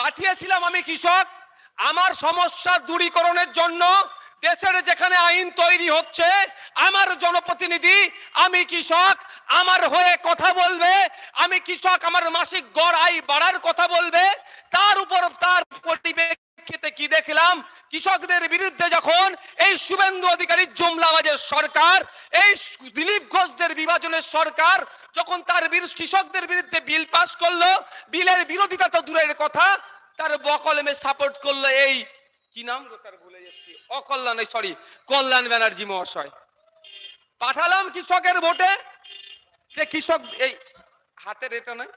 পাঠিয়েছিলাম আমি কৃষক আমার সমস্যা দূরীকরণের জন্য। দেশের যেখানে আইন তৈরি হচ্ছে আমার জনপ্রতিনিধি আমি কৃষক আমার হয়ে কথা বলবে, আমি কৃষক আমার মাসিক গড় আয় বাড়ার কথা বলবে। তার উপর তার পরিপ্রেক্ষিতে কি দেখলাম, কৃষকদের বিরুদ্ধে যখন এই শুভেন্দু অধিকারীর জুমলাবাজের সরকার, এই দিলীপ ঘোষদের বিভাজনের সরকার যখন তার কৃষকদের বিরুদ্ধে বিল পাস করলো, বিলের বিরোধিতা তো দূরের কথা, তার বকলমে সাপোর্ট করলো এই কি নাম তার ভুলে যাচ্ছি, কল্যাণ ব্যানার্জি মহাশয়। পাঠালাম কৃষকের ভোটে, যে কৃষক এই হাতের এটা নয়,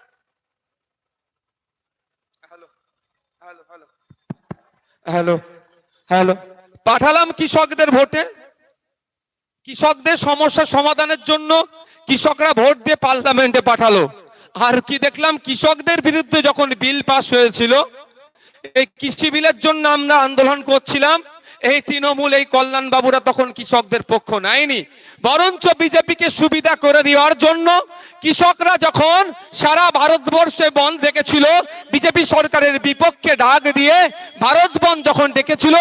hello hello hello hello hello, পাঠালাম কৃষকদের ভোটে, কৃষকদের সমস্যা সমাধানের জন্য কৃষকরা ভোট দিয়ে পার্লামেন্টে পাঠালো। আর কি দেখলাম, কৃষকদের বিরুদ্ধে যখন বিল পাস হয়েছিল, এই কৃষি বিলের জন্য আমরা আন্দোলন করছিলাম, এই তৃণমূল এই কল্যাণ বাবুরা তখন কৃষকদের পক্ষ নেয়নি, বরঞ্চ বিজেপিকে সুবিধা করে দেওয়ার জন্য কৃষকরা যখন সারা ভারতবর্ষে বন্ধ ডেকেছিল, বিজেপি সরকারের বিপক্ষে ডাক দিয়ে ভারত বন্ধ যখন ডেকেছিল,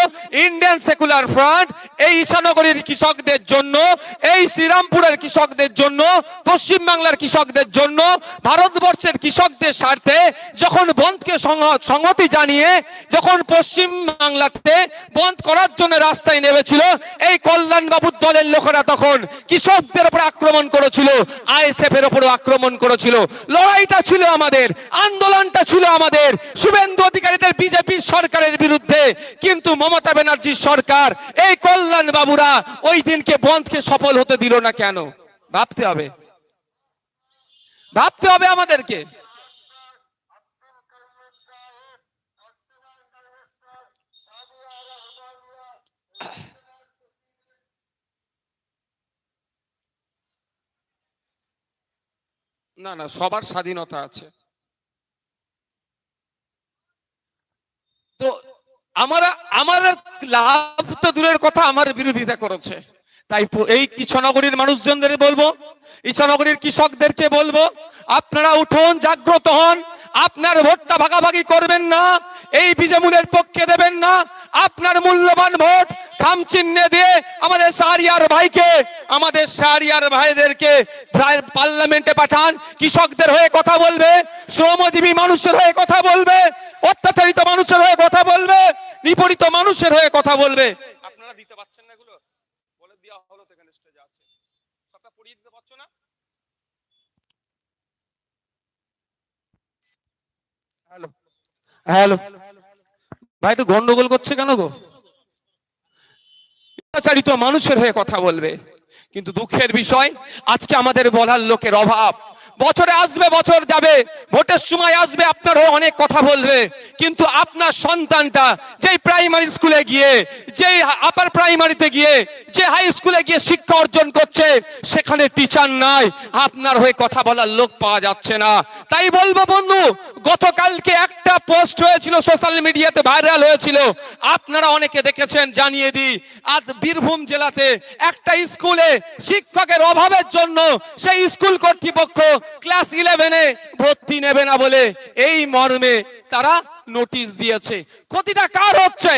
ইন্ডিয়ান সেকুলার ফ্রন্ট এই ঈশানগরের কৃষকদের জন্য, এই শ্রীরামপুরের কৃষকদের জন্য, পশ্চিমবাংলার কৃষকদের জন্য, ভারতবর্ষের কৃষকদের স্বার্থে যখন বন্ধকে সংহতি জানিয়ে যখন পশ্চিম বাংলাতে বন্ধ করার জন্য রাস্তায় নেমেছিল, এই কল্যাণ বাবুর দলের লোকেরা তখন কৃষকদের উপর আক্রমণ করেছিল, আইএসএফ এর উপর আক্রমণ করেছিল। লড়াইটা ছিল আমাদের, আন্দোলনটা ছিল আমাদের শুভেন্দু অধিকারীদের বিজেপি সরকারের বিরুদ্ধে। কিন্তু মমতা ব্যানার্জির সরকার, এই কল্যাণ বাবুরা ওই দিনকে বন্ধকে সফল হতে দিল না কেন? ভাবতে হবে, ভাবতে হবে আমাদেরকে। না না, সবার স্বাধীনতা আছে। তো আমাদের লাভ তো দূরের কথা, আমার বিরোধিতা করেছে। তাই এই কৃষ্ণনগরীর মানুষজনদের বলবো, কৃষ্ণনগরীর কৃষকদেরকে বলবো, আপনারা উঠুন, জাগ্রত হন, আপনার ভোটটা ভাগাভাগি করবেন না, এই বিজেমূলের পক্ষে দেবেন না, আপনার মূল্যবান ভোট খাম চিহ্নে দিয়ে আমাদের শাহরিয়ার ভাইকে, আমাদের শাহরিয়ার ভাইদেরকে পার্লামেন্টে পাঠান। কৃষকদের হয়ে কথা বলবে, শ্রমজীবী মানুষের হয়ে কথা বলবে, অত্যাচারিত মানুষের হয়ে কথা বলবে, নিপীড়িত মানুষের হয়ে কথা বলবে। আপনারা দিতে পারছেন না, এগুলো বলে দেওয়া হলো, তো এখানে স্টেজে আছে, সবটা পড়িয়ে দিতে পারছো না? হ্যালো হ্যালো, ভাই একটু গন্ডগোল করছে কেন গো? অত্যাচারিত মানুষের হয়ে কথা বলবে। কিন্তু দুঃখের বিষয়, আজকে আমাদের বলার লোকের অভাব। বছরে আসবে, বছর যাবে, ভোটের সময় আসবে, আপনারও অনেক কথা বলবে, কিন্তু আপনার সন্তানটা যেই প্রাইমারি স্কুলে গিয়ে, যেই আপার প্রাইমারিতে গিয়ে, যে হাই স্কুলে গিয়ে শিক্ষা অর্জন করছে, সেখানে টিচার নাই, আপনার হয়ে কথা বলার লোক পাওয়া যাচ্ছে না। তাই বলবো বন্ধু, গতকালকে একটা পোস্ট হয়েছিল, সোশ্যাল মিডিয়াতে ভাইরাল হয়েছিল, আপনারা অনেকে দেখেছেন, জানিয়ে দিই। আজ বীরভূম জেলাতে একটা স্কুলে শিক্ষকের অভাবের জন্য সেই স্কুল কর্তৃপক্ষ ক্লাস 11-এ ভর্তি নেবে না বলে এই মর্মে তারা নোটিশ দিয়েছে। ক্ষতিটা কার হচ্ছে?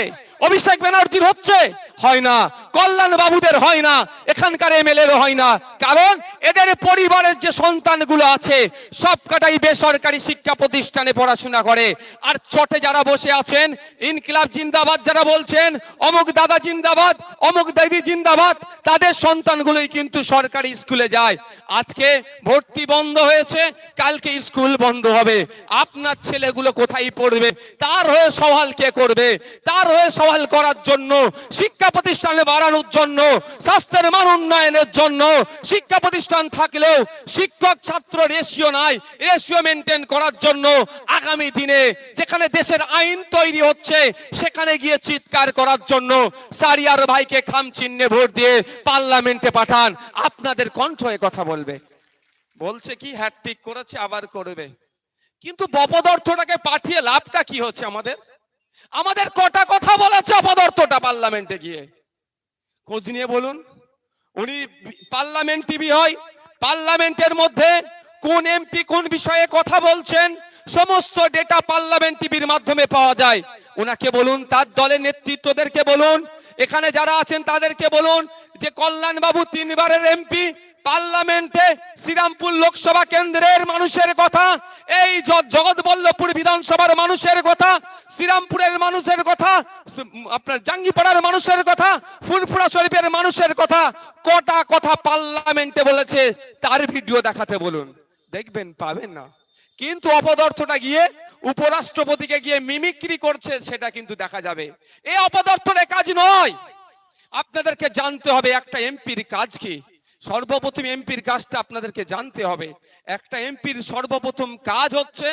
অভিষেক ব্যানার্জির হচ্ছে? হয় না। কল্যাণ বাবুদের হয় না, এখানকার এমএলএর হয় না। কারণ এদের পরিবারের যে সন্তানগুলো আছে সবকটাই বেসরকারি শিক্ষা প্রতিষ্ঠানে পড়াশোনা করে। আর চটে যারা বসে আছেন, ইনকিলাব জিন্দাবাদ যারা বলছেন, অমুক দাদা জিন্দাবাদ, অমুক দিদি জিন্দাবাদ, তাদের সন্তানগুলোই কিন্তু সরকারি স্কুলে যায়। আজকে ভর্তি বন্ধ হয়েছে, কালকে স্কুল বন্ধ হবে। আপনার ছেলেগুলো কোথায় পড়বে? তার হয়ে সওয়াল কে করবে? তার হয়ে সওয়াল করার জন্য, শিক্ষা প্রতিষ্ঠানে বাড়ানোর জন্য, স্বাস্থ্যের মান উন্নয়নের জন্য, শিক্ষা প্রতিষ্ঠান থাকলেও শিক্ষক ছাত্র রেশিও নাই, রেশিও মেনটেন করার জন্য আগামী দিনে যেখানে দেশের আইন তৈরি হচ্ছে সেখানে গিয়ে চিৎকার করার জন্য শাহরিয়ার ভাইকে খাম চিহ্নে ভোট দিয়ে পার্লামেন্টে পাঠান। আপনাদের কণ্ঠ হয়ে কথা বলবে। বলছে কি হ্যাটট্রিক করেছে, আবার করবে। কিন্তু অপদার্থটাকে পাঠিয়ে লাভটা কি হচ্ছে আমাদের? আমাদের কটা কথা বলেছে অপদার্থটা পার্লামেন্টে গিয়ে? খোঁজ নিয়ে বলুন। উনি পার্লামেন্ট টিভি হয়, পার্লামেন্টের মধ্যে কোন এমপি কোন বিষয়ে কথা বলছেন সমস্ত ডেটা পার্লামেন্ট টিভির মাধ্যমে পাওয়া যায়। ওনাকে বলুন, তার দলের নেতৃত্বদেরকে বলুন, এখানে যারা আছেন তাদেরকে বলুন যে কল্যাণ বাবু 3 বারের এমপি, পার্লামেন্টে শ্রীরামপুর লোকসভা কেন্দ্রের মানুষের কথা, এই জগৎবল্লভপুর বিধানসভার মানুষের কথা, শ্রীরামপুরের মানুষের কথা, আপনার জাঙ্গিপাড়ার মানুষের কথা, ফুরফুরা শরীফের মানুষের কথা, কটা কথা পার্লামেন্টে বলেছে তার ভিডিও দেখাতে বলুন, দেখবেন পাবেন না। কিন্তু অপদার্থটা গিয়ে উপরাষ্ট্রপতিকে গিয়ে মিমিক্রি করছে, সেটা কিন্তু দেখা যাবে। এই অপদার্থের কাজ নয়। আপনাদেরকে জানতে হবে একটা এমপির কাজ কি। সর্বপ্রথম এমপির কাজটা আপনাদেরকে জানতে হবে। একটা এমপির সর্বপ্রথম কাজ হচ্ছে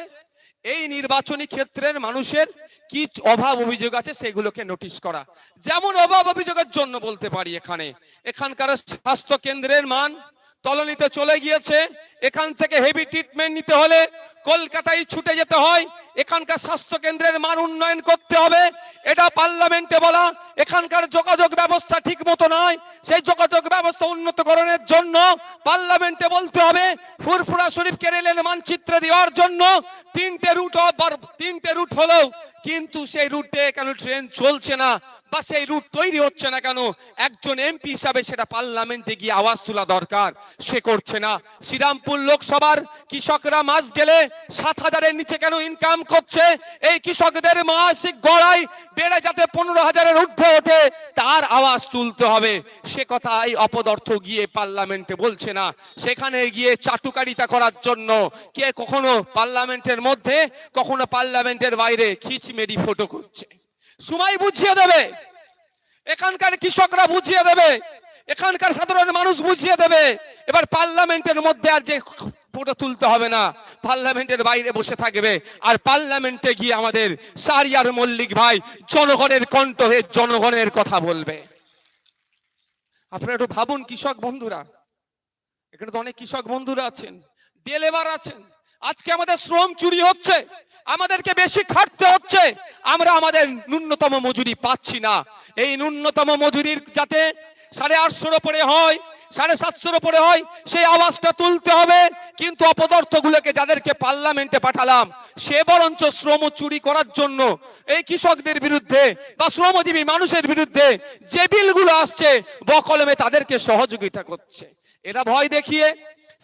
এই নির্বাচনী ক্ষেত্রের মানুষের কি অভাব অভিযোগ আছে সেগুলোকে নোটিশ করা। যেমন অভাব অভিযোগের জন্য বলতে পারি, এখানকার স্বাস্থ্য কেন্দ্রের মান তলানিতে চলে গিয়েছে। এখান থেকে হেভি ট্রিটমেন্ট নিতে হলে কলকাতায় ছুটে যেতে হয়। এখানকার স্বাস্থ্য কেন্দ্রের মান উন্নয়ন করতে হবে, এটা পার্লামেন্টে বলা। এখানকার যোগাযোগ ব্যবস্থা ঠিক মতো নয়, সেই যোগাযোগ ব্যবস্থা উন্নতকরণের জন্য পার্লামেন্টে বলতে হবে। ফুরফুরা শরীফকে রেলের মানচিত্রে দেওয়ার জন্য 3টে রুট হলো, কিন্তু সেই রুটে কেন ট্রেন চলছে না বা সেই রুট তৈরি হচ্ছে না কেন? একজন এমপি হিসাবে সেটা পার্লামেন্টে গিয়ে আওয়াজ তোলা দরকার, সে করছে না। শ্রীরামপুর লোকসভার কৃষকরা মাস গেলে 7,000-এর নিচে কেন ইনকাম করছে? এই কৃষকদের মাসিক গড়াই বেড়ে যাতে 15,000-এর ঊর্ধ্বে ওঠে, তার আওয়াজ তুলতে হবে। সে কথা এই অপদার্থ গিয়ে পার্লামেন্টে বলছে না। সেখানে গিয়ে চাটুকারিতা করার জন্য কে কখনো পার্লামেন্টের মধ্যে, কখনো পার্লামেন্টের বাইরে খিচমেরি ফটো করছে। সময় বুঝিয়ে দেবে, এখানকার কৃষকরা বুঝিয়ে দেবে, এখানকার সাধারণ মানুষ বুঝিয়ে দেবে। এবার পার্লামেন্টের মধ্যে আর যে ফটো তুলতে হবে না, পার্লামেন্টের বাইরে বসে থাকবে। আর পার্লামেন্টে গিয়ে আমাদের শাহরিয়ার মল্লিক ভাই জনগণের কণ্ঠ হয়ে জনগণের কথা বলবে। আপনারা একটু ভাবুন, কৃষক বন্ধুরা, এখানে তো অনেক কৃষক বন্ধুরা আছেন, ডে লেবার আছেন। আজকে আমাদের শ্রম চুরি হচ্ছে, আমাদেরকে বেশি খাটতে হচ্ছে, আমরা আমাদের ন্যূনতম মজুরি পাচ্ছি না। এই ন্যূনতম মজুরির যাতে 850 উপরে হয়, 750 উপরে হয়, সেই আওয়াজটা তুলতে হবে। কিন্তু অপদার্থগুলোকে যাদেরকে পার্লামেন্টে পাঠালাম, সে বরঞ্চ শ্রম চুরি করার জন্য এই কৃষকদের বিরুদ্ধে বা শ্রমজীবী মানুষের বিরুদ্ধে যে বিলগুলো আসছে বকলমে তাদেরকে সহযোগিতা করছে। এরা ভয় দেখিয়ে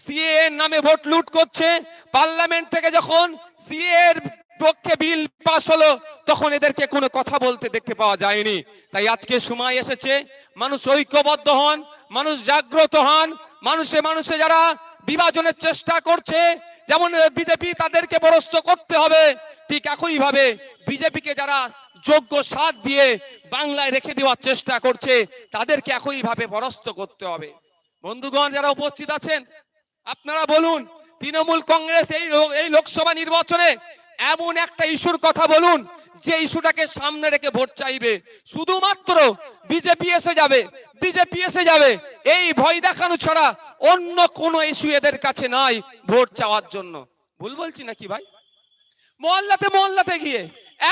সিএ এর নামে ভোট লুট করছে। পার্লামেন্ট থেকে যখন সিএ এর পক্ষে বিল পাস হলো, তখন এদেরকে কোনো কথা বলতে দেখতে পাওয়া যায়নি। তাই আজকে সময় এসেছে মানুষ ঐক্যবদ্ধ হন, মানুষ জাগ্রত হন। মানুষে যারা বিভাজনের চেষ্টা করছে, যেমন বিজেপি, তাদেরকে পরাস্ত করতে হবে। ঠিক একই ভাবে বিজেপিকে যারা যোগ্য সাথ দিয়ে বাংলায় রেখে দেওয়ার চেষ্টা করছে, তাদেরকে একই ভাবে পরাস্ত করতে হবে। বন্ধুগণ যারা উপস্থিত আছেন, আপনারা বলুন, তৃণমূল কংগ্রেস এই লোকসভা নির্বাচনে এমন একটা ইস্যুর কথা বলুন যে ইস্যুটাকে সামনে রেখে ভোট চাইবে। শুধুমাত্র বিজেপি এসে যাবে এই ভয় দেখানো ছাড়া অন্য কোনো ইস্যু এদের কাছে নাই ভোট চাওয়ার জন্য। ভুল বলছি নাকি ভাই? মহল্লাতে গিয়ে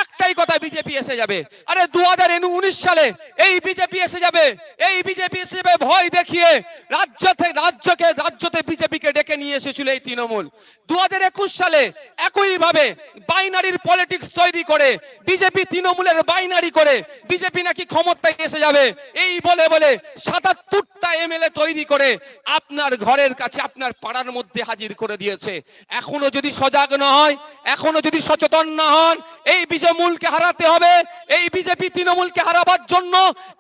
একটাই কথা, বিজেপি এসে যাবে। আরে 2019 সালে এই বিজেপি এসে যাবে, ভয় দেখিয়ে রাজ্যতে বিজেপিকে ডেকে নিয়ে এসেছিল এই তৃণমূল। 2021 সালে একই ভাবে বাইনারির পলিটিক্স তৈরি করে বিজেপি তৃণমূলের বাইনারি করে বিজেপি নাকি ক্ষমতায় এসে যাবে এই বলে 77টা এমএলএ তৈরি করে আপনার ঘরের কাছে, আপনার পাড়ার মধ্যে হাজির করে দিয়েছে। এখনো যদি সজাগ না হয়, এখনো যদি সচেতন না হন, এই বিজেমূলকে হারাতে হবে। এই বিজেপি তৃণমূলকে হারাবার জন্য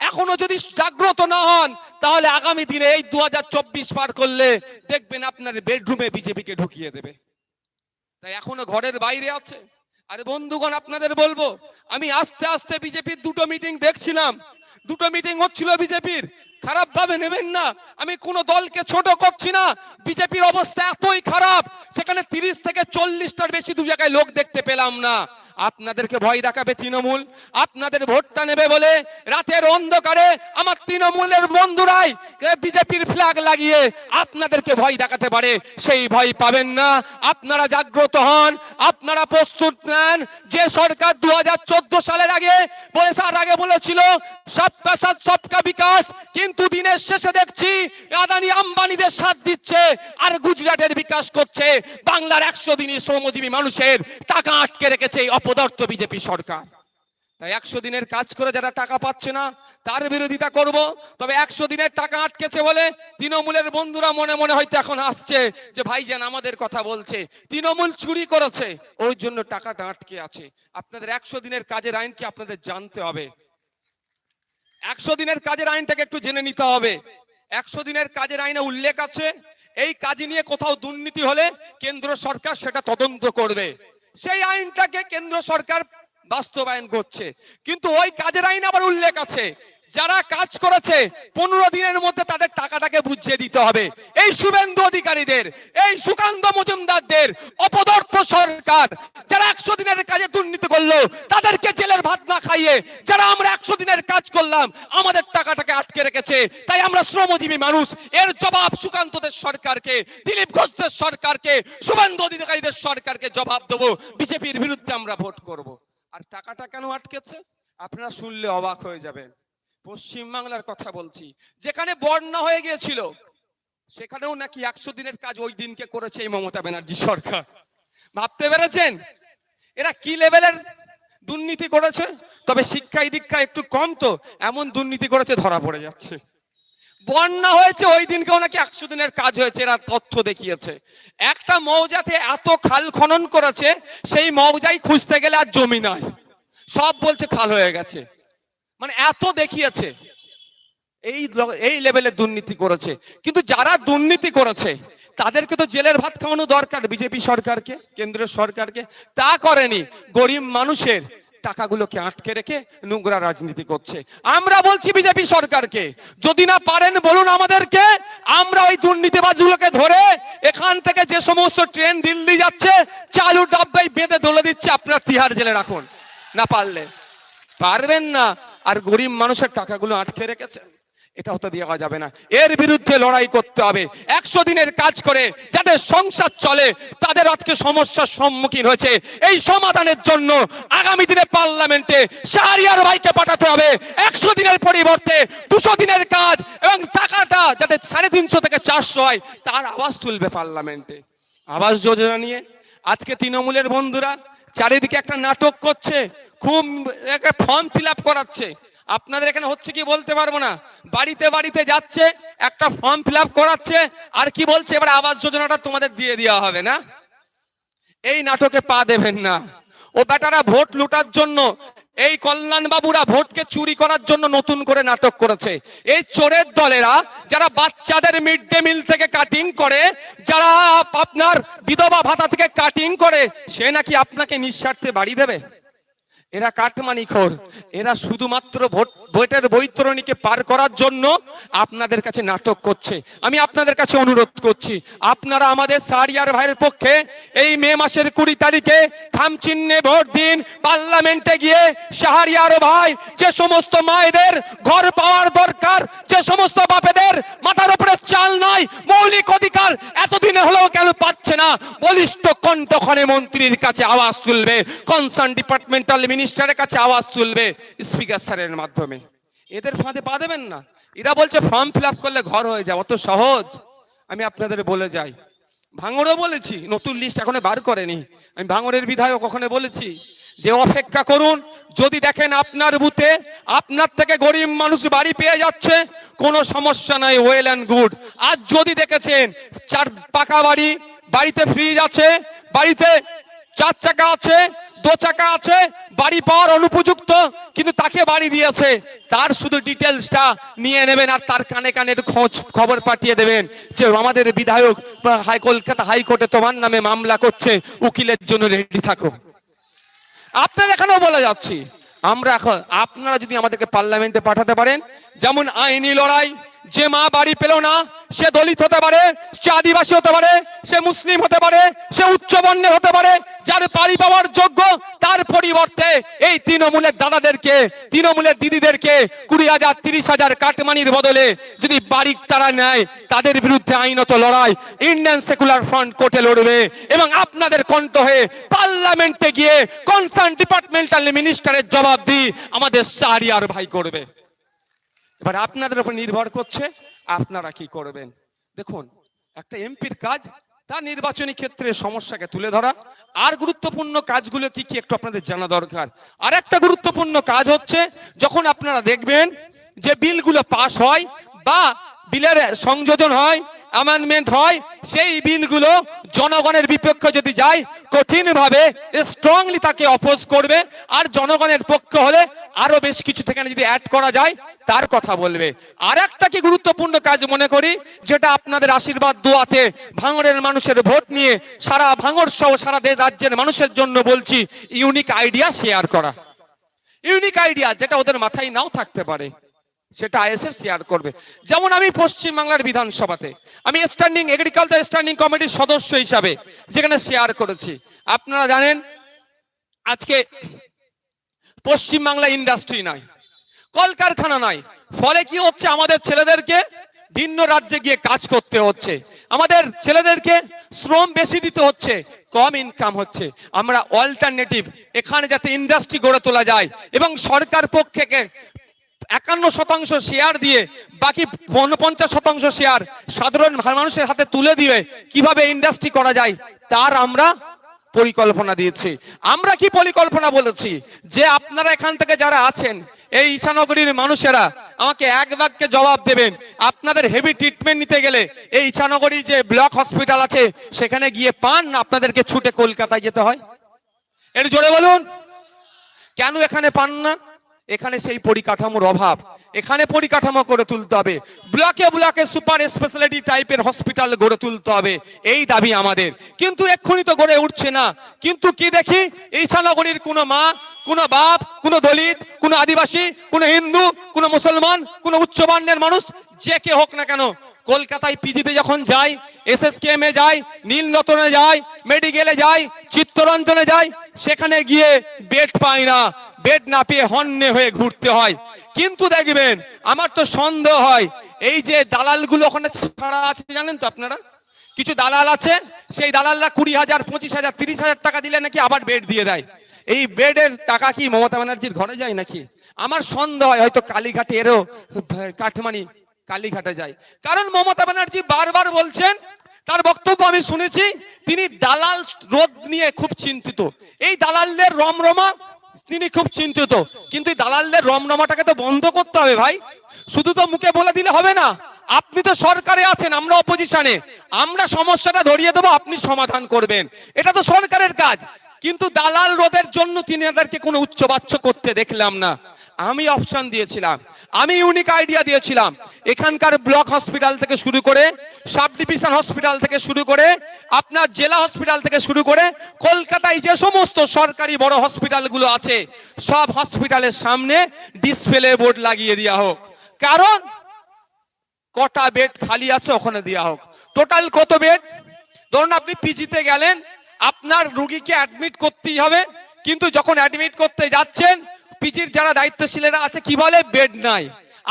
এখনো যদি জাগ্রত না হন, তাহলে আগামী দিনে এই 2024 পার করলে দেখবেন আপনার বেডরুমে বিজেপিকে ঢুকিয়ে দেবে। তাই এখনো ঘরের বাইরে আছে। আরে বন্ধুগণ, আপনাদের বলবো, আমি আস্তে আস্তে বিজেপির 2টো মিটিং দেখছিলাম, 2টো মিটিং হচ্ছিল বিজেপির। খারাপ ভাবে নেবেন না, আমি কোন দলকে ছোট করছি না। বিজেপির অবস্থা এতই খারাপ, সেখানে 30 থেকে 40টার বেশি দু জায়গায় লোক দেখতে পেলাম না। আপনাদেরকে ভয় দেখাবে তৃণমূল, আপনাদের ভোটটা নেবে বলে রাতের অন্ধকারে আমার তৃণমূলের বন্ধুরাই বিজেপির ফ্ল্যাগ লাগিয়ে আপনাদেরকে ভয় দেখাতে পারে। সেই ভয় পাবেন না, আপনারা জাগ্রত হন, আপনারা প্রস্তুত নেন। যে সরকার 2014 সালের আগে বলেছিল সবকা সাথ সবকা বিকাশ, কিন্তু দিনের শেষে দেখছি আদানি আম্বানিদের সাথ দিচ্ছে আর গুজরাটের বিকাশ করছে। বাংলার 100 দিনের শ্রমজীবী মানুষের টাকা আটকে রেখেছে এই অপদার্থ বিজেপি সরকার। তাই 100 দিনের কাজ করে যারা টাকা পাচ্ছে না তার বিরোধিতা করব। তবে 100 দিনের টাকা আটকেছে বলে তৃণমূলের বন্ধুরা মনে মনে হয়তো এখন আসছে যে ভাইজান আমাদের কথা বলছে, তৃণমূল চুরি করেছে ওই জন্য টাকাটা আটকে আছে। আপনাদের 100 দিনের কাজের আইন কি আপনাদের জানতে হবে। 100 দিনের কাজের আইনটাকে একটু জেনে নিতে হবে। 100 দিনের কাজের আইনে উল্লেখ আছে এই কাজ নিয়ে কোথাও দুর্নীতি হলে কেন্দ্র সরকার সেটা তদন্ত করবে। সেই আইনটাকে কেন্দ্র সরকার বাস্তবায়ন করছে, কিন্তু ওই কাজের আইন আবার উল্লেখ আছে যারা কাজ করেছে 15 দিনের মধ্যে তাদের টাকাটাকে বুঝিয়ে দিতে হবে। এই শুভেন্দু অধিকারীদের, এই সুকান্ত মজুমদারদের অপদার্থ সরকার যারা 100 দিনের কাজে দুর্নীতি করলো তাদেরকে জেলের ভাত না খাইয়ে যারা আমরা 100 দিনের কাজ করলাম আমাদের টাকাটাকে আটকে রেখেছে। তাই আমরা শ্রমজীবী মানুষ এর জবাব সুকান্তদের সরকারকে, দিলীপ ঘোষদের সরকারকে, শুভেন্দু অধিকারীদের সরকারকে জবাব দেবো। বিজেপির বিরুদ্ধে আমরা ভোট করব। আর টাকাটা কেন আটকেছে আপনারা শুনলে অবাক হয়ে যাবেন। পশ্চিম বাংলার কথা বলছি, যেখানে বন্যা হয়ে গিয়েছিল সেখানেও নাকি 100 দিনের কাজ ওই দিনকে করেছে এই মমতা ব্যানার্জি সরকার। ভাবতে পেরেছেন এরা কি লেভেলের দুর্নীতি করেছে? তবে শিক্ষায় দীক্ষায় একটু কম তো এমন দুর্নীতি করেছে ধরা পড়ে যাচ্ছে। বন্যা হয়েছে ওই দিনকেও নাকি 100 দিনের কাজ হয়েছে, এরা তথ্য দেখিয়েছে। একটা মৌজাতে এত খাল খনন করেছে সেই মৌজাই খুঁজতে গেলে আর জমি নাই, সব বলছে খাল হয়ে গেছে। মানে এত দেখিয়েছে, এই লেভেলের দুর্নীতি করেছে। কিন্তু যারা দুর্নীতি করেছে তাদেরকে তো জেলের ভাত খাওয়ানো দরকার বিজেপি সরকারকে, কেন্দ্রের সরকারকে। তা করেনি, গরিব মানুষের টাকাগুলোকে আটকে রেখে নোংরা রাজনীতি করছে। আমরা বলছি বিজেপি সরকারকে যদি না পারেন বলুন আমাদেরকে, আমরা ওই দুর্নীতিবাজগুলোকে ধরে এখান থেকে যে সমস্ত ট্রেন দিল্লি যাচ্ছে চালু ডাব্বায় বেঁধে দোলে দিচ্ছে, আপনারা তিহার জেলে রাখুন। না পারলে পারবেন না, আর গরিব মানুষের টাকাগুলো আটকে রেখেছেন, এটা হতে দেওয়া যাবে না। এর বিরুদ্ধে লড়াই করতে হবে। 100 দিনের কাজ করে যাদের সংসার চলে তাদের আজকে সমস্যার সম্মুখীন হয়েছে, এই সমাধানের জন্য আগামী দিনে পার্লামেন্টে শাহরিয়ার ভাইকে পাঠাতে হবে। 100 দিনের পরিবর্তে 200 দিনের কাজ এবং টাকাটা যাতে 350 থেকে 400 হয় তার আওয়াজ তুলবে পার্লামেন্টে। আবাস যোজনা নিয়ে আজকে তৃণমূলের বন্ধুরা চারিদিকে একটা নাটক করছে, খুব একটা ফর্ম ফিল আপ করাচ্ছে। আপনাদের এখানে হচ্ছে কি বলতে পারবো না, বাড়িতে বাড়িতে যাচ্ছে একটা ফর্ম ফিল আপ করাচ্ছে আর কি বলছে এবার আবাস যোজনাটা তোমাদের দিয়ে দেওয়া হবে না। এই নাটকে পা দেবেন না। ও বেটারা ভোট লুটার জন্য, এই কল্যাণ বাবুরা ভোটকে চুরি করার জন্য নতুন করে নাটক করেছে। এই চোরের দলেরা যারা বাচ্চাদের মিড ডে মিল থেকে কাটিং করে, যারা আপনার বিধবা ভাতা থেকে কাটিং করে, সে নাকি আপনাকে নিঃস্বার্থে বাড়ি দেবে। এরা কাটমানিখোর, এরা শুধুমাত্র ভোটের বৈতরণীকে পার করার জন্য আপনাদের কাছে নাটক করছে। আমি আপনাদের কাছে অনুরোধ করছি আপনারা আমাদের শাহরিয়ার ভাইয়ের পক্ষে এই মে মাসের 20 তারিখে খামচিহ্নে ভোট দিন। পার্লামেন্টে গিয়ে শাহরিয়ার ভাই যে সমস্ত মায়েদের ঘর পাওয়ার দরকার, যে সমস্ত বাপেদের মাথার উপরে চাল নাই, মৌলিক অধিকার এতদিনে হলেও কেন পাচ্ছে না, বলিষ্ঠ কণ্ঠখানে মন্ত্রীর কাছে আওয়াজ তুলবে, কনসার্ন ডিপার্টমেন্টাল মিনিস্টারের কাছে আওয়াজ তুলবে স্পিকার স্যারের মাধ্যমে। এদের ফাঁদে পা দেবেন না। এরা বলছে ফর্ম ফিল আপ করলে ঘর হয়ে যাবে, অত সহজ। আমি আপনাদের বলে যাই, ভাঙড়ও বলেছি, নতুন লিস্ট এখনো বার করেনি। আমি ভাঙড়ের বিধায়ক ওখানে বলেছি যে অপেক্ষা করুন, যদি দেখেন আপনার বুথে আপনার থেকে গরিব মানুষ বাড়ি পেয়ে যাচ্ছে কোনো সমস্যা নাই, ওয়েল অ্যান্ড গুড। আর যদি দেখেছেন 4 পাকা বাড়ি, বাড়িতে ফ্রিজ আছে, বাড়িতে 4 চাকা আছে, 2 চাকা আছে, বাড়ি পাওয়ার অনুপযুক্ত কিন্তু তাকে বাড়ি দিয়েছে, তার শুধু ডিটেলসটা নিয়ে নেবেন আর তার কানে কানে খবর পাঠিয়ে দেবেন যে আমাদের বিধায়ক কলকাতা হাইকোর্টে তোমার নামে মামলা করছে, উকিলের জন্য রেডি থাকো। আপনার এখানেও বলে যাচ্ছি, আমরা এখন আপনারা যদি আমাদেরকে পার্লামেন্টে পাঠাতে পারেন, যেমন আইনি লড়াই, যে মা বাড়ি পেল না সে দলিত হতে পারে, সে আদিবাসী হতে পারে, সে মুসলিম হতে পারে, সে উচ্চ বর্ণের হতে পারে, যার বাড়ি পাওয়ার যোগ্য, তার পরিবর্তে এই তৃণমূলের দাদাদেরকে, তৃণমূলের দিদিদেরকে 20,000 30,000 কাটমানির বদলে যদি বাড়ি তারা নেয়, তাদের বিরুদ্ধে আইনত লড়াই ইন্ডিয়ান সেকুলার ফ্রন্ট কোর্টে লড়বে এবং আপনাদের কণ্ঠ হয়ে পার্লামেন্টে গিয়ে কনসার্ন ডিপার্টমেন্টাল মিনিস্টারের জবাব দিয়ে আমাদের শাহরিয়ার ভাই করবে। এবার আপনাদের উপর নির্ভর করছে আপনারা কি করবেন। দেখুন, একটা এমপির কাজ তার নির্বাচনী ক্ষেত্রে সমস্যাকে তুলে ধরা, আর গুরুত্বপূর্ণ কাজগুলো কি কি একটু আপনাদের জানা দরকার। আর একটা গুরুত্বপূর্ণ কাজ হচ্ছে, যখন আপনারা দেখবেন যে বিলগুলো পাস হয় বা বিলের সংযোজন হয়, অ্যামেন্ডমেন্ট হয়, সেই বিলগুলো জনগণের বিপক্ষে যদি যায়, কঠিনভাবে স্ট্রংলি তাকে অপোজ করবে, আর জনগণের পক্ষে হলে আরো বেশ কিছু থেকে যদি অ্যাড করা যায় তার কথা বলবে। আর একটা কি গুরুত্বপূর্ণ কাজ মনে করি, যেটা আপনাদের আশীর্বাদ দোয়াতে ভাঙড়ের মানুষের ভোট নিয়ে সারা ভাঙড় সহ সারা রাজ্যের মানুষের জন্য বলছি, ইউনিক আইডিয়া শেয়ার করা। ইউনিক আইডিয়া যেটা ওদের মাথায় নাও থাকতে পারে, সেটা আইএসএফ শেয়ার করবে। যেমন আমি পশ্চিমবাংলার বিধানসভাতে আমি স্ট্যান্ডিং এগ্রিকালচার স্ট্যান্ডিং কমিটির সদস্য হিসাবে যেখানে শেয়ার করেছি, আপনারা জানেন আজকে পশ্চিমবাংলা ইন্ডাস্ট্রি নাই, কলকারখানা নাই, ফলে কি হচ্ছে, আমাদের ছেলেদেরকে ভিন্ন রাজ্যে গিয়ে কাজ করতে হচ্ছে, আমাদের ছেলেদেরকে শ্রম বেশি দিতে হচ্ছে, কম ইনকাম হচ্ছে। আমরা অল্টারনেটিভ এখানে যাতে ইন্ডাস্ট্রি গড়ে তোলা যায় এবং সরকার পক্ষে 51% শেয়ার দিয়ে বাকি 49% শেয়ার সাধারণ মানুষের হাতে তুলে দিয়ে কিভাবে ইন্ডাস্ট্রি করা যায় তার আমরা পরিকল্পনা দিয়েছি। আমরা কি পরিকল্পনা বলেছি, যে আপনারা এখান থেকে যারা আছেন এই ইছানগরীর মানুষেরা আমাকে এক বাক্যে জবাব দেবেন, আপনাদের হেভি ট্রিটমেন্ট নিতে গেলে এই ইছানগরী যে ব্লক হসপিটাল আছে সেখানে গিয়ে পান না আপনাদেরকে ছুটে কলকাতায় যেতে হয়? এর জোরে বলুন, কেন এখানে পান না? এখানে সেই পরিকাঠামোর অভাব, এখানে পরিকাঠামো গড়ে তুলতে হবে, ব্লকে ব্লকে সুপার স্পেশালিটি টাইপের হসপিটাল গড়ে তুলতে হবে, এই দাবি আমাদের। কিন্তু এক্ষুনি তো গড়ে উঠছে না। কিন্তু কি দেখি, ঈশানগরীর কোনো মা, কোনো বাপ, কোনো দলিত, কোনো আদিবাসী, কোনো হিন্দু, কোনো মুসলমান, কোনো উচ্চবর্ণের মানুষ, যে কে হোক না কেন, কলকাতায় পিজিতে যখন যায়, এসএসকেএমে যায়, নীলরতনে যায়, মেডিকেলে যায়, চিত্তরঞ্জনে যায়, সেখানে গিয়ে বেড পায় না, বেড না পেয়ে হন্যে হয়ে ঘুরতে হয়। কিন্তু দেখবেন, আমার তো সন্দেহ হয়, এই যে দালালগুলো ওখানে ছাড়া আছে, জানেন তো আপনারা, কিছু দালাল আছে, সেই দালালরা 20,000 25,000 30,000 টাকা দিলে নাকি আবার বেড দিয়ে দেয়। এই বেডের টাকা কি মমতা ব্যানার্জির ঘরে যায় নাকি? আমার সন্দেহ হয় হয়তো কালীঘাটে এরও কাঠমানি কালীঘাটে যায়। কারণ মমতা ব্যানার্জি বারবার বলছেন, তার বক্তব্য আমি শুনেছি, তিনি দালাল রোধ নিয়ে খুব চিন্তিত, এই দালালদের রমরমা তিনি খুব চিন্তিত। কিন্তু এই দালালদের রমরমাটাকে তো বন্ধ করতে হবে ভাই, শুধু তো মুখে বলে দিলে হবে না। আপনি তো সরকারে আছেন, আমরা অপোজিশনে, আমরা সমস্যাটা ধরিয়ে দেবো, আপনি সমাধান করবেন, এটা তো সরকারের কাজ। কিন্তু দালাল রোধের জন্য তিনি এদেরকে কোনো উচ্চবাচ্য করতে দেখলাম না। আমি অপশন দিয়েছিলাম, আমি ইউনিক আইডিয়া দিয়েছিলাম, এখানকার ব্লক হসপিটাল থেকে শুরু করে, সাব ডিভিশন হসপিটাল থেকে শুরু করে, আপনার জেলা হসপিটাল থেকে শুরু করে, কলকাতায় যে সমস্ত সরকারি বড় হসপিটালগুলো আছে, সব হসপিটালের সামনে ডিসপ্লে বোর্ড লাগিয়ে দেওয়া হোক। কারণ কটা বেড খালি আছে ওখানে দেওয়া হোক। টোটাল কত বেড? ধরুন আপনি পিজিতে গেলেন, আপনার রুগীকে অ্যাডমিট করতেই হবে, কিন্তু যখন অ্যাডমিট করতে যাচ্ছেন, পিজির যারা দায়িত্বশীলেরা আছে কি বলে, বেড নাই।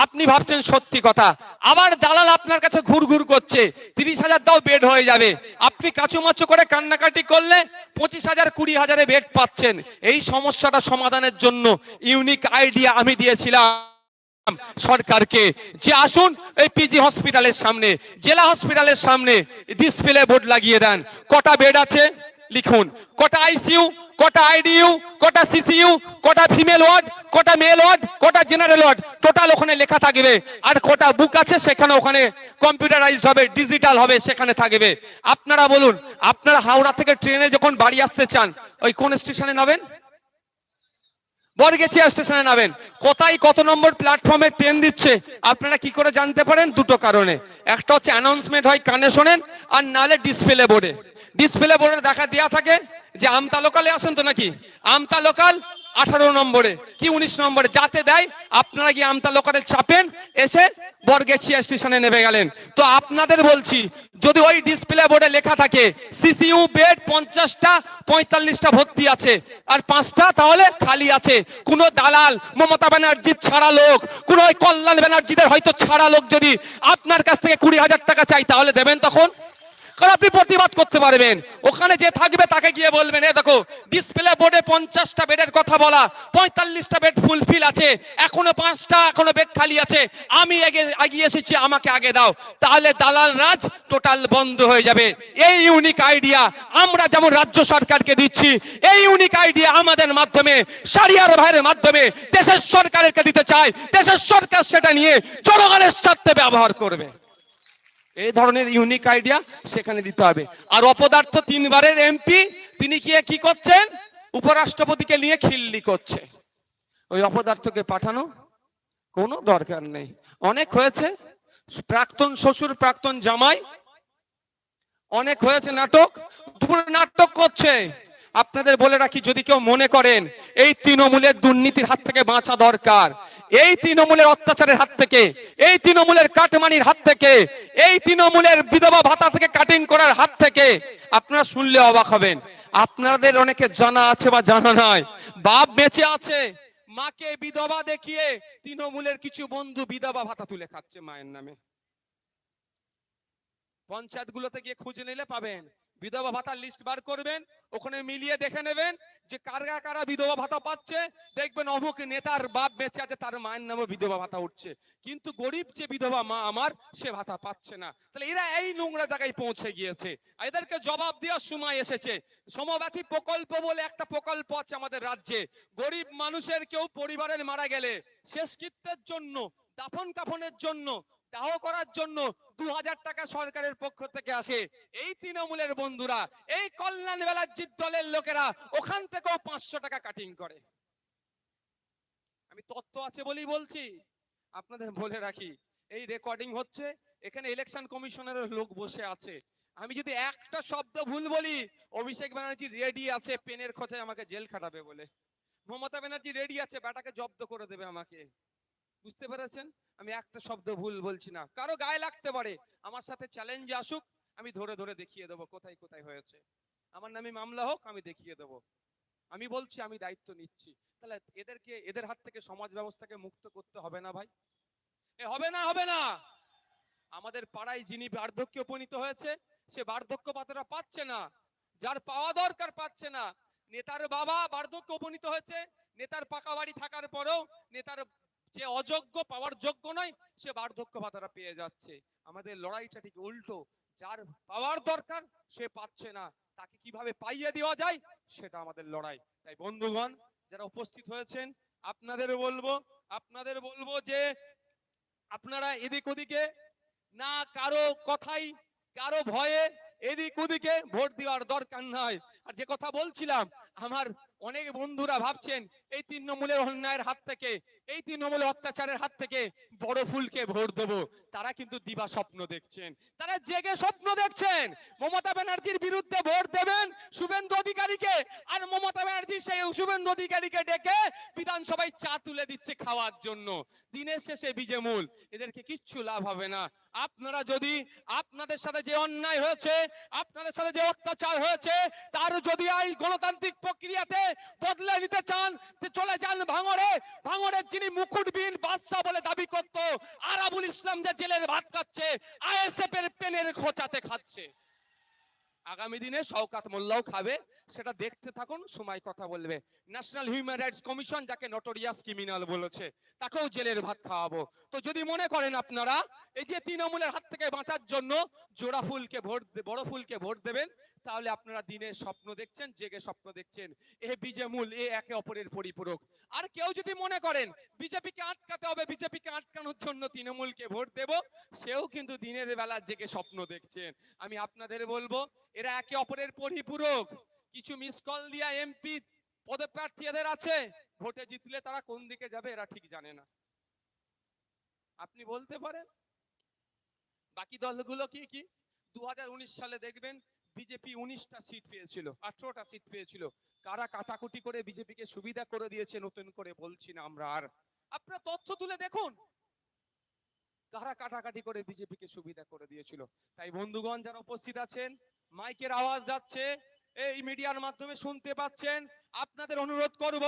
আপনি ভাবছেন সত্যি কথা, আবার দালাল আপনার কাছে ঘুরঘুর করছে, 30,000 দাও বেড হয়ে যাবে। আপনি কাচুমাচু করে কান্নাকাটি করলে 25,000 20,000 বেড পাচ্ছেন। এই সমস্যাটা সমাধানের জন্য ইউনিক আইডিয়া আমি দিয়েছিলাম সরকারকে, যে আসুন এই পিজি হসপিটালের সামনে, জেলা হসপিটালের সামনে ডিসপ্লে বোর্ড লাগিয়ে দেন। কটা বেড আছে লিখুন, কটা আইসিইউ, কটা আইডিইউ, কটা সিসিইউ, কটা ফিমেল ওয়ার্ড, কটা মেল ওয়ার্ড, কটা জেনারেল ওয়ার্ড, টোটাল ওখানে লেখা থাকবে। আর কটা বুক আছে সেখানে ওখানে কম্পিউটারাইজড হবে, ডিজিটাল হবে, সেখানে থাকবে। আপনারা বলুন, আপনারা হাওড়া থেকে ট্রেনে যখন বাড়ি আসতে চান, ওই কোন স্টেশনে নামেন? বরগেছিয়া স্টেশনে নামেন। কোথায় কত নম্বর প্ল্যাটফর্মে ট্রেন দিচ্ছে আপনারা কি করে জানতে পারেন? দুটো কারণে, একটা হচ্ছে অ্যানাউন্সমেন্ট হয় কানে শোনেন, আর নালে ডিসপ্লে বোর্ডে। ডিসপ্লে বোর্ডে দেখা দেওয়া থাকে যে আমতা লোকালে আসেন তো নাকি, আমতা লোকাল 18 নম্বরে কি 19 নম্বরে যাতে দেয়, আপনারা গিয়ে আমতা লোকালে চাপেন, এসে বরগেছিয়া স্টেশনে নেমে গেলেন। তো আপনাদের বলছি, যদি ওই ডিসপ্লে বোর্ডে লেখা থাকে সিসিইউ বেড 50টা 45টা ভর্তি আছে আর 5টা তাহলে খালি আছে, কোন দালাল মমতা ব্যানার্জির ছাড়া লোক, কোন ওই কল্যাণ ব্যানার্জিদের হয়তো ছাড়া লোক যদি আপনার কাছ থেকে 20,000 টাকা চাই, তাহলে দেবেন তখন? কারণ আপনি প্রতিবাদ করতে পারবেন। ওখানে যে থাকবে তাকে গিয়ে বলবেন, এ দেখো ডিসপ্লে বোর্ডে 50টা বেডের কথা বলা, 45টা বেড ফুলফিল আছে, এখনো 5টা এখনো বেড খালি আছে, আমি এগিয়ে এসেছি, আমাকে আগে দাও। তাহলে দালাল রাজ টোটাল বন্ধ হয়ে যাবে। এই ইউনিক আইডিয়া আমরা যেমন রাজ্য সরকারকে দিচ্ছি, এই ইউনিক আইডিয়া আমাদের মাধ্যমে শাহরিয়ার ভাইয়ের মাধ্যমে দেশের সরকারকে দিতে চাই। দেশের সরকার সেটা নিয়ে জনগণের স্বার্থে ব্যবহার করবে। এই ধরনের ইউনিক আইডিয়া সেখানে দিতে হবে। আর অপদার্থ 3বারের এমপি তিনি কি করছেন, উপরাষ্ট্রপতিকে নিয়ে খিল্লি করছে। ওই অপদার্থকে পাঠানো কোনো দরকার নেই, অনেক হয়েছে। প্রাক্তন শ্বশুর প্রাক্তন জামাই অনেক হয়েছে নাটক, নাটক করছে। আপনাদের বলে রাখি, যদি কেউ মনে করেন এই তৃণমূলের দুর্নীতির হাত থেকে বাঁচা দরকার, এই তৃণমূলের অত্যাচারের হাত থেকে, এই তৃণমূলের কাটমানির হাত থেকে, এই তৃণমূলের বিধবা ভাতা থেকে কাটিং করার হাত থেকে, আপনারা শুনলে অবাক হবেন। আপনাদের অনেকে জানা আছে বা জানা নাই, বাপ বেঁচে আছে, মাকে বিধবা দেখিয়ে তৃণমূলের কিছু বন্ধু বিধবা ভাতা তুলে খাচ্ছে মায়ের নামে। পঞ্চায়েতগুলোতে গিয়ে খুঁজে নিলে পাবেন, বিধবা ভাতার লিস্ট বার করবেন, ওখানে মিলিয়ে দেখে নেবেন যে কারা কারা বিধবা ভাতা পাচ্ছে। দেখবেন অমুক নেতার বাপ বেঁচে আছে, তার মায়ের নামে বিধবা ভাতা উঠছে, কিন্তু গরিব যে বিধবা মা আমার, সে ভাতা পাচ্ছে না। তাহলে এরা এই নোংরা জায়গায় পৌঁছে গিয়েছে, এদেরকে জবাব দেওয়ার সময় এসেছে। সমব্যথী প্রকল্প বলে একটা প্রকল্প আছে আমাদের রাজ্যে। গরিব মানুষের কেউ পরিবারের মারা গেলে শেষকৃত্যের জন্য, দাফন কাফনের জন্য, দাহ করার জন্য 2,000 টাকা সরকারের পক্ষ থেকে আসে। এই তৃণমূলের বন্ধুরা, এই কল্যাণ ব্যানার্জির দলের লোকেরা ওখান থেকেও 500 টাকা কাটিং করে। আমি তথ্য আছে বলেই বলছি, আপনাদের বলে রাখি, এই রেকর্ডিং হচ্ছে, এখানে ইলেকশন কমিশনের লোক বসে আছে। আমি যদি একটা শব্দ ভুল বলি, অভিষেক ব্যানার্জি রেডি আছে পেনের খোঁচায় আমাকে জেল খাটাবে বলে। মমতা ব্যানার্জি রেডি আছে ব্যাটাকে জব্দ করে দেবে আমাকে। বুঝতে পেরেছেন? আমি একটা শব্দ ভুল বলছি না, কারো গায়ে লাগতে পারে, আমার সাথে চ্যালেঞ্জে আসুক, আমি ধরে ধরে দেখিয়ে দেবো কোথায় কোথায় হয়েছে। আমার নামে মামলা হোক, আমি দেখিয়ে দেবো। আমি বলছি, আমি দায়িত্ব নিচ্ছি। তাহলে এদের হাত থেকে সমাজ ব্যবস্থাকে মুক্ত করতে হবে না ভাই? হবে না, হবে না। আমাদের পাড়ায় যিনি বার্ধক্যে উপনীত হয়েছে, সে বার্ধক্য ভাতাটা পাচ্ছে না, যার পাওয়া দরকার পাচ্ছে না। নেতার বাবা বার্ধক্য উপনীত হয়েছে, নেতার পাকা বাড়ি থাকার পরেও নেতার যে অযোগ্য, পাওয়ার যোগ্য নয়, সে বার্ধক্য ভাতাটা পেয়ে যাচ্ছে। আমাদের লড়াইটা ঠিক উল্টো, যার পাওয়ার দরকার সে পাচ্ছে না, তাকে কিভাবে পাইয়ে দেওয়া যায় সেটা আমাদের লড়াই। তাই বন্ধুগণ যারা উপস্থিত হয়েছেন, আপনাদের বলবো যে আপনারা এদিক ওদিকে না, কারো কথাই, কারো ভয়ে এদিক ওদিকে ভোট দেওয়ার দরকার নাই। আর যে কথা বলছিলাম, আমার অনেক বন্ধুরা ভাবছেন এই তৃণমূলের অন্যায়ের হাত থেকে, এই তৃণমূলের অত্যাচারের হাত থেকে বড় ফুলকে ভোট দেব। তারা কিন্তু দিবা স্বপ্ন দেখছেন, তারা জেগে স্বপ্ন দেখছেন মমতা ব্যানার্জির বিরুদ্ধে ভোট দেবেন শুভেন্দু অধিকারীকে, আর মমতা ব্যানার্জি সেই শুভেন্দু অধিকারীকে ডেকে বিধানসভায় চা তুলে দিচ্ছে খাওয়ার জন্য। দিনের শেষে বিজেমূল, এদেরকে কিচ্ছু লাভ হবে না। আপনারা যদি আপনাদের সাথে যে অন্যায় হয়েছে, আপনাদের সাথে যে অত্যাচার হয়েছে, তার যদি এই গণতান্ত্রিক প্রক্রিয়াতে বদলে নিতে চান, চলে যান ভাঙড়ে। ভাঙড়ের যিনি মুকুটবিহীন বাদশা বলে দাবি করত, আরাবুল ইসলাম যে জেলের ভাত খাচ্ছে, আইএসএফ এর পেনের খোঁচাতে খাচ্ছে। আগামী দিনে শওকাত মোল্লাও খাবে, সেটা দেখতে থাকুন, সময় কথা বলবে। ন্যাশনাল হিউম্যান রাইটস কমিশন যাকে নটোরিয়াস ক্রিমিনাল বলেছে, তাকেও জেলের ভাত খাওয়াবো। তো যদি মনে করেন আপনারা এই যে তৃণমূলের হাত থেকে বাঁচার জন্য জোড়া ফুলকে ভোট, বড় ফুলকে ভোট দেবেন, তাহলে আপনারা দিনে স্বপ্ন দেখছেন, জেগে স্বপ্ন দেখছেন। এ বিজেমূল, এ একে অপরের পরিপূরক। আর কেউ যদি মনে করেন বিজেপিকে আটকাতে হবে, বিজেপিকে আটকানোর জন্য তৃণমূলকে ভোট দেব, সেও কিন্তু দিনের বেলা জেগে স্বপ্ন দেখছেন। আমি আপনাদের বলবো, এরা একে অপরের পরিপূরক। কিছু মিস কল দিয়া এমপি পদপ্রার্থী এদের আছে, ভোটে জিতলে তারা কোন দিকে যাবে এরা ঠিক জানে না। আপনি বলতে পারেন বাকি দলগুলো কি কি? 2019 সালে দেখবেন বিজেপি 19টা সিট পেয়েছিল, 18টা সিট পেয়েছিল। কারা কাটাকুটি করে বিজেপিকে সুবিধা করে দিয়েছে নতুন করে বলছি না আমরা। আর আপনারা তথ্য তুলে দেখুন কারা কাটাকাটি করে বিজেপিকে সুবিধা করে দিয়েছিল। তাই বন্ধুগণ যারা উপস্থিত আছেন, মাইকের আওয়াজ যাচ্ছে, এই মিডিয়ার মাধ্যমে শুনতে পাচ্ছেন, আপনাদের অনুরোধ করব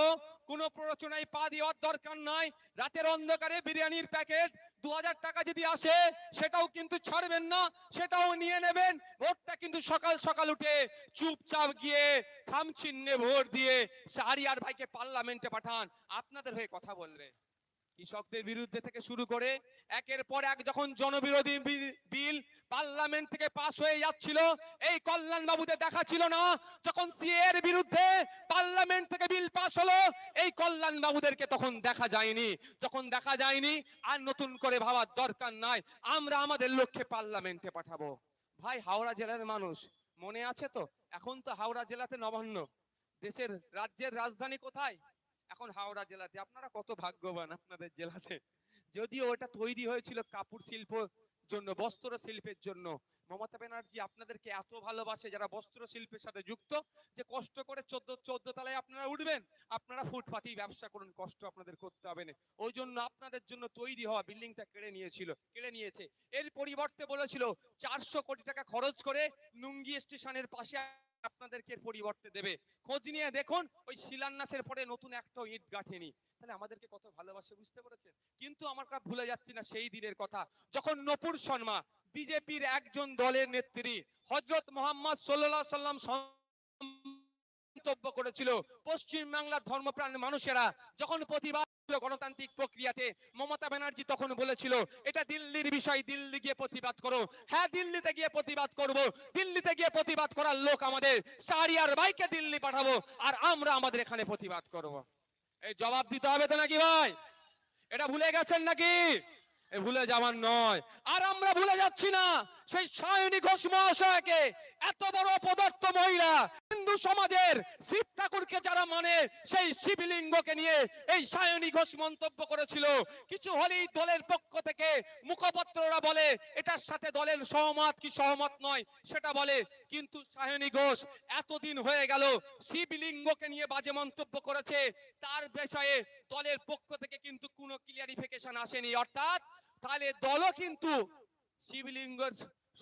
কোনো প্ররোচনায় পা দেওয়ার দরকার নাই। রাতের অন্ধকারে বিরিয়ানির প্যাকেট 2000 টাকা যদি আসে সেটাও কিন্তু ছাড়বেন না, সেটাও নিয়ে নেবেন। ভোটটা কিন্তু সকাল সকাল উঠে চুপচাপ গিয়ে খাম চিহ্নে ভোট দিয়ে শাহরিয়ার ভাইকে পার্লামেন্টে পাঠান, আপনাদের হয়ে কথা বলবে। কৃষকদের বিরুদ্ধে থেকে শুরু করে একের পর এক যখন জনবিরোধী বিল পার্লামেন্ট থেকে পাস হয়ে যাচ্ছিল, এই কল্যাণ বাবুদের দেখা ছিল না। যখন সিএ এর বিরুদ্ধে পার্লামেন্ট থেকে বিল পাস হলো, এই কল্যাণ বাবুদেরকে তখন দেখা যায়নি। যখন দেখা যায়নি আর নতুন করে ভাবার দরকার নাই, আমরা আমাদের লক্ষ্যে পার্লামেন্টে পাঠাবো। ভাই হাওড়া জেলার মানুষ মনে আছে তো? এখন তো হাওড়া জেলাতে নবান্ন, দেশের রাজ্যের রাজধানী কোথায়? এখন হাওড়া জেলাতে। আপনারা কত ভাগ্যবান আপনাদের জেলাতে। যদিও ওটা তৈরি হয়েছিল কাপড় শিল্প জন্য, বস্ত্র শিল্পের জন্য। মমতা ব্যানার্জি আপনাদেরকে এত ভালোবাসে যারা বস্ত্র শিল্পের সাথে যুক্ত, যে কষ্ট করে 14 তলায় আপনারা উঠবেন, আপনারা ফুটপাতেই ব্যবসা করুন, কষ্ট আপনাদের করতে হবে না। ওই জন্য আপনাদের জন্য তৈরি হওয়া বিল্ডিংটা কেড়ে নিয়েছে। এর পরিবর্তে বলেছিল 400 কোটি টাকা খরচ করে নুঙ্গি স্টেশনের পাশে আপনাদেরকে পরিবর্তে দেবে। খোঁজ নিয়ে দেখুন ওই শিলান্যাসের পরে নতুন একটা ইট গাঁথেনি। তাহলে আমাদেরকে কত ভালোবাসে বুঝতে পেরেছেন? কিন্তু আমার কাছে ভুলে যাচ্ছি না সেই দিনের কথা, যখন নপুর শর্মা বিজেপির একজন দলের নেত্রী হযরত মুহাম্মদ সাল্লাল্লাহু আলাইহি সাল্লাম মন্তব্য করেছিল, পশ্চিম বাংলার ধর্মপ্রাণ মানুষেরা যখন প্রতিবাদ গণতান্ত্রিক প্রক্রিয়াতে, মমতা ব্যানার্জি তখন বলেছিল এটা দিল্লির বিষয়, দিল্লি গিয়ে প্রতিবাদ করো। হ্যাঁ, দিল্লিতে গিয়ে প্রতিবাদ করব। দিল্লিতে গিয়ে প্রতিবাদ করার লোক আমাদের শাহরিয়ার ভাইকে দিল্লি পাঠাবো, আর আমরা আমাদের এখানে প্রতিবাদ করব। এই জবাব দিতে হবে তো নাকি ভাই? এটা ভুলে গেছেন নাকি? ভুলে যাওয়ার নয়। আর আমরা ভুলে যাচ্ছি না সেই সায়নী ঘোষ মহাশয়কে, এত বড় পদার্থ মহিলা, হিন্দু সমাজের শিব ঠাকুরকে যারা মানে সেই শিবলিঙ্গকে নিয়ে এই সায়নী ঘোষ মন্তব্য করেছিল। কিছু হলেই দলের পক্ষ থেকে মুখপত্ররা বলে এটার সাথে দলের সহমত কি সহমত নয় সেটা বলে, কিন্তু সায়নী ঘোষ এতদিন হয়ে গেল শিবলিঙ্গকে নিয়ে বাজে মন্তব্য করেছে, তার বিষয়ে দলের পক্ষ থেকে কিন্তু কোনো ক্লিয়ারিফিকেশন আসেনি। অর্থাৎ তাহলে দলও কিন্তু শিবলিঙ্গ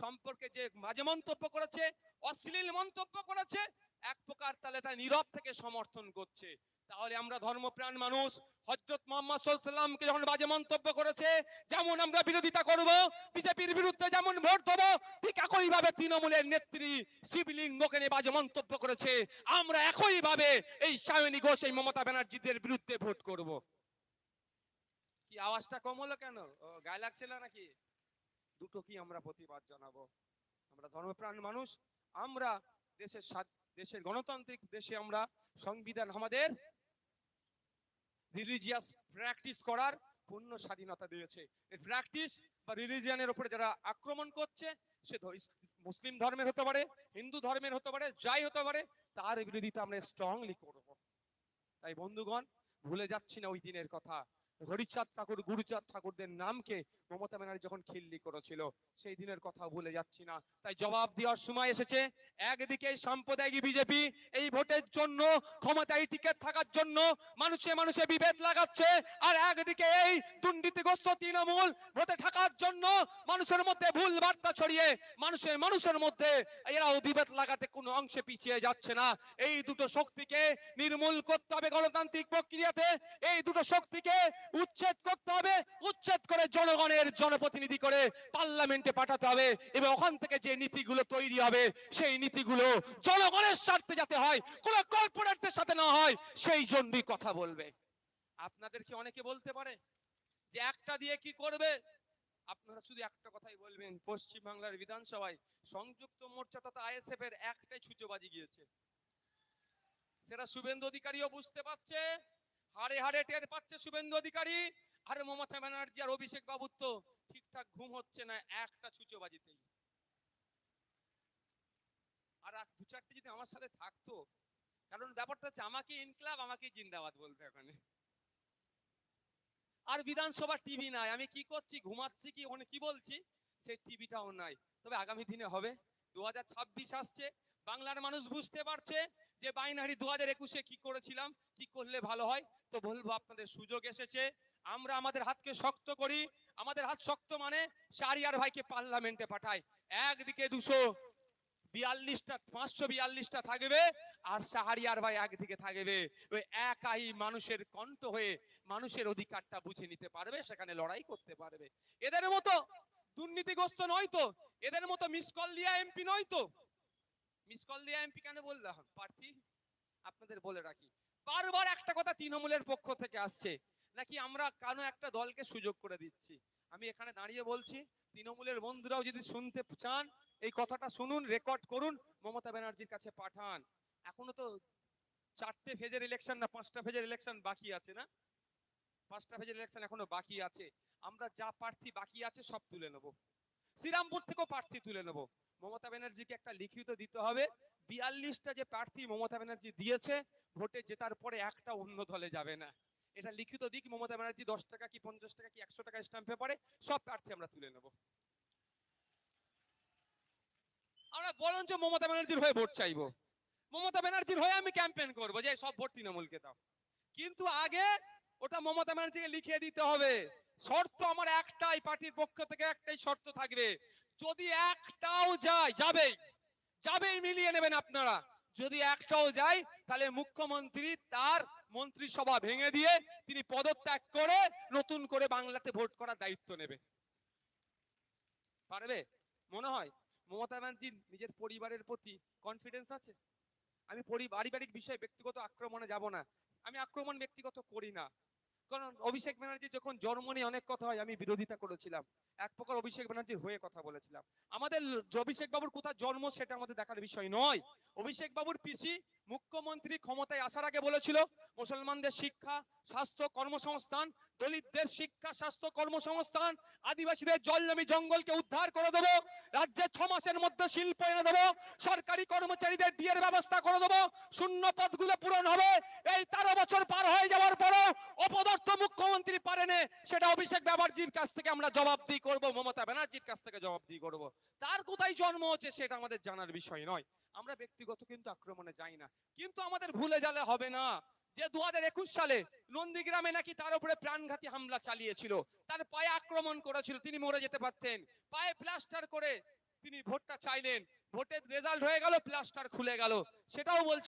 সম্পর্কে যে বাজে মন্তব্য করেছে, অশ্লীল মন্তব্য করেছে, এক প্রকার তাহলে তা নীরব থেকে সমর্থন করছে। তাহলে আমরা ধর্মপ্রাণ মানুষ হযরত মুহাম্মদ সাল্লাল্লাহু আলাইহি সাল্লামকে যখন বাজে মন্তব্য করেছে, যেমন আমরা বিরোধিতা করব, বিজেপির বিরুদ্ধে যেমন ভোট দেব, ঠিক একই ভাবে তৃণমূলের নেত্রী শিবলিঙ্গকে নিয়ে বাজে মন্তব্য করেছে, আমরা একই ভাবে এই সায়নী ঘোষ, এই মমতা ব্যানার্জিদের বিরুদ্ধে ভোট করব। কি আওয়াজটা কম হলো কেন? গায়ে লাগছিল নাকি? দুটো কি আমরা প্রতিবাদ জানাবো। আমরা ধর্মপ্রাণ মানুষ, আমরা দেশের গণতান্ত্রিক দেশে আমরা সংবিধান আমাদের রিলিজিয়াস প্র্যাকটিস করার পূর্ণ স্বাধীনতা দিয়েছে। এই প্র্যাকটিস বা রিলিজিয়ানের উপরে যারা আক্রমণ করছে, সে মুসলিম ধর্মের হতে পারে, হিন্দু ধর্মের হতে পারে, যাই হতে পারে, তার বিরোধিতা আমরা স্ট্রংলি করব। তাই বন্ধুগণ ভুলে যাচ্ছি না ওই দিনের কথা। হরিচাঁদ ঠাকুর, গুরুচাঁদ ঠাকুরদের নামকে মমতা ব্যানার্জি যখন খিল্লি করেছিল, সেই দিনের কথা ভুলে যাচ্ছি না। তাই জবাব দেওয়ার সময় এসেছে। একদিকে সাম্প্রদায়িক বিজেপি এই ভোটের জন্য, ক্ষমতায় টিকে থাকার জন্য মানুষে মানুষে বিভেদ লাগাচ্ছে, আর একদিকে এই দুর্নীতিগ্রস্ত তৃণমূল ভোটে থাকার জন্য মানুষের মধ্যে ভুল বার্তা ছড়িয়ে মানুষের মধ্যে এরাও বিভেদ লাগাতে কোনো অংশে পিছিয়ে যাচ্ছে না। এই দুটো শক্তিকে নির্মূল করতে হবে গণতান্ত্রিক প্রক্রিয়াতে। এই দুটো শক্তিকে উচ্ছেদ করতে হবে, উচ্ছেদ করে জনগণের জনপ্রতিনিধি করে পার্লামেন্টে পাঠাতে হবে, এবং ওখান থেকে যে নীতিগুলো তৈরি হবে সেই নীতিগুলো জনগণের স্বার্থে যাতে হয়, কোনো কর্পোরেটদের সাথে না হয়, সেই জন্যই কথা বলবে। আপনাদেরকে অনেকে বলতে পারে যে একটা দিয়ে কি করবে, আপনারা শুধু একটা কথাই বলবেন, পশ্চিম বাংলার বিধানসভায় সংযুক্ত মোর্চা তথা আইএসএফ এর একটাই ছুঁচোবাজি গিয়েছে। সেটা শুভেন্দু অধিকারীও বুঝতে পারছে, হাড়ে হাড়ে টের পাচ্ছে শুভেন্দু অধিকারী, আর মমতা ব্যানার্জি আর অভিষেক বাবুর তো ঠিকঠাক ঘুম হচ্ছে না একটা ছুঁচোবাজিতেই। আর দু চারটে যদি আমার সাথে থাকতো, কারণ ব্যাপারটা হচ্ছে আমাকে ইনকলাব, আমাকে জিন্দাবাদ বলবে এখানে। আর বিধানসভা টিভি নাই, আমি কি করছি, ঘুমাচ্ছি কি ওখানে কি বলছি, সেই টিভিটাও নাই। তবে আগামী দিনে হবে। 2026 আসছে, বাংলার মানুষ বুঝতে পারছে যে বাইনারি 2021-এ কি করেছিলাম, কি করলে ভালো হয়। তো বলবো আপনাদের সুযোগ এসেছে, আমরা আমাদের হাতকে শক্ত করি। আমাদের হাত শক্ত মানে শাহরিয়ার ভাইকে পার্লামেন্টে পাঠাই। একদিকে 242টা 542টা থাকবে, আর শাহরিয়ার ভাই একদিকে থাকবে। ওই একাই মানুষের কণ্ঠ হয়ে মানুষের অধিকারটা বুঝে নিতে পারবে, সেখানে লড়াই করতে পারবে। এদের মতো দুর্নীতিগ্রস্ত নয় তো, এদের মতো মিস কল দিয়া এমপি নয় তো। মিস কল দিয়া এমপি কেন বললাম প্রার্থী, আপনাদের বলে রাখি, বারবার একটা কথা তৃণমূলের পক্ষ থেকে আসছে, নাকি আমরা কেন একটা দলকে সুযোগ করে দিচ্ছি। আমি এখানে দাঁড়িয়ে বলছি, তৃণমূলের বন্ধুরাও যদি শুনতে চান এই কথাটা শুনুন, রেকর্ড করুন, মমতা ব্যানার্জির কাছে পাঠান। এখনো তো 4টে ফেজের ইলেকশন না 5টা ফেজের ইলেকশন বাকি আছে না, 5টা ফেজের ইলেকশন এখনো বাকি আছে। আমরা যা প্রার্থী বাকি আছে সব তুলে নেব, শ্রীরামপুর থেকেও প্রার্থী তুলে নেব। মমতা ব্যানার্জিকে একটা লিখিত দিতে হবে, 42টা যে প্রার্থী মমতা ব্যানার্জি দিয়েছে, ভোটে জেতার পরে একটা অন্য দলে যাবে না। এটা লিখিত দিক মমতা ব্যানার্জি, 10 টাকা কি 50 টাকা কি 100 টাকা স্ট্যাম্পে পড়ে, সব প্রার্থী আমরা তুলে নেব। আমরা বরঞ্চ মমতা ব্যানার্জির হয়ে ভোট চাইবো, মমতা ব্যানার্জির হয়ে আমি ক্যাম্পেইন করবো যে সব ভোট তৃণমূলকে দাও। কিন্তু আগে ওটা মমতা ব্যানার্জিকে লিখে দিতে হবে। শর্ত আমার একটাই, পার্টির পক্ষ থেকে একটাই শর্ত থাকবে, যদি একটাও যাবেই মিলিয়ে নেবেন আপনারা, যদি একটাও যায় তাহলে মুখ্যমন্ত্রী তার মন্ত্রিসভা ভেঙে দিয়ে তিনি পদত্যাগ করে নতুন করে বাংলাতে ভোট করার দায়িত্ব নেবে। পারবে? মনে হয় মমতা ব্যানার্জির নিজের পরিবারের প্রতি কনফিডেন্স আছে? আমি পারিবারিক বিষয়ে ব্যক্তিগত আক্রমণে যাব না, আমি আক্রমণ ব্যক্তিগত করি না। কারণ অভিষেক ব্যানার্জি যখন জন্ম নিয়ে অনেক কথা হয়, আমি বিরোধিতা করেছিলাম, এক প্রকার অভিষেক ব্যানার্জির হয়ে কথা বলেছিলাম। আমাদের অভিষেক বাবুর কোথায় জন্ম সেটা আমাদের দেখার বিষয় নয়। অভিষেক বাবুর পিসি মুখ্যমন্ত্রী ক্ষমতায় আসার আগে বলেছিল মুসলমানদের শিক্ষা স্বাস্থ্য কর্মসংস্থান, দলিতদের শিক্ষা স্বাস্থ্য কর্মসংস্থান, আদিবাসীদের জল জমি জঙ্গলকে উদ্ধার করে দেবো, রাজ্যে 6 মাসের মধ্যে শিল্প এনে দেবো, সরকারি কর্মচারীদের ডিএর ব্যবস্থা করে দেবো, শূন্য পদগুলো পূরণ হবে। এই 13 বছর পার হয়ে যাওয়ার পরও অপদার্থ মুখ্যমন্ত্রী পারেনি, সেটা অভিষেক ব্যানার্জির কাছ থেকে আমরা জবাবদিহি করব, মমতা ব্যানার্জির কাছ থেকে জবাবদিহি করব। তার কোথায় জন্ম হচ্ছে সেটা আমাদের জানার বিষয় নয়, আমরা ব্যক্তিগত কিন্তু আক্রমণে যাই না। কিন্তু আমাদের ভুলে গেলে হবে না যে 2021 সালে নন্দীগ্রামে নাকি তার উপরে প্রাণঘাতী হামলা চালিয়েছিল, তার পায়ে আক্রমণ করেছিল, তিনি মরে যেতে পারতেন, পায়ে প্লাস্টার করে তিনি ভোটটা চাইলেন, ভোটের রেজাল্ট হয়ে গেল, প্লাস্টার খুলে গেল। সেটাও বলছি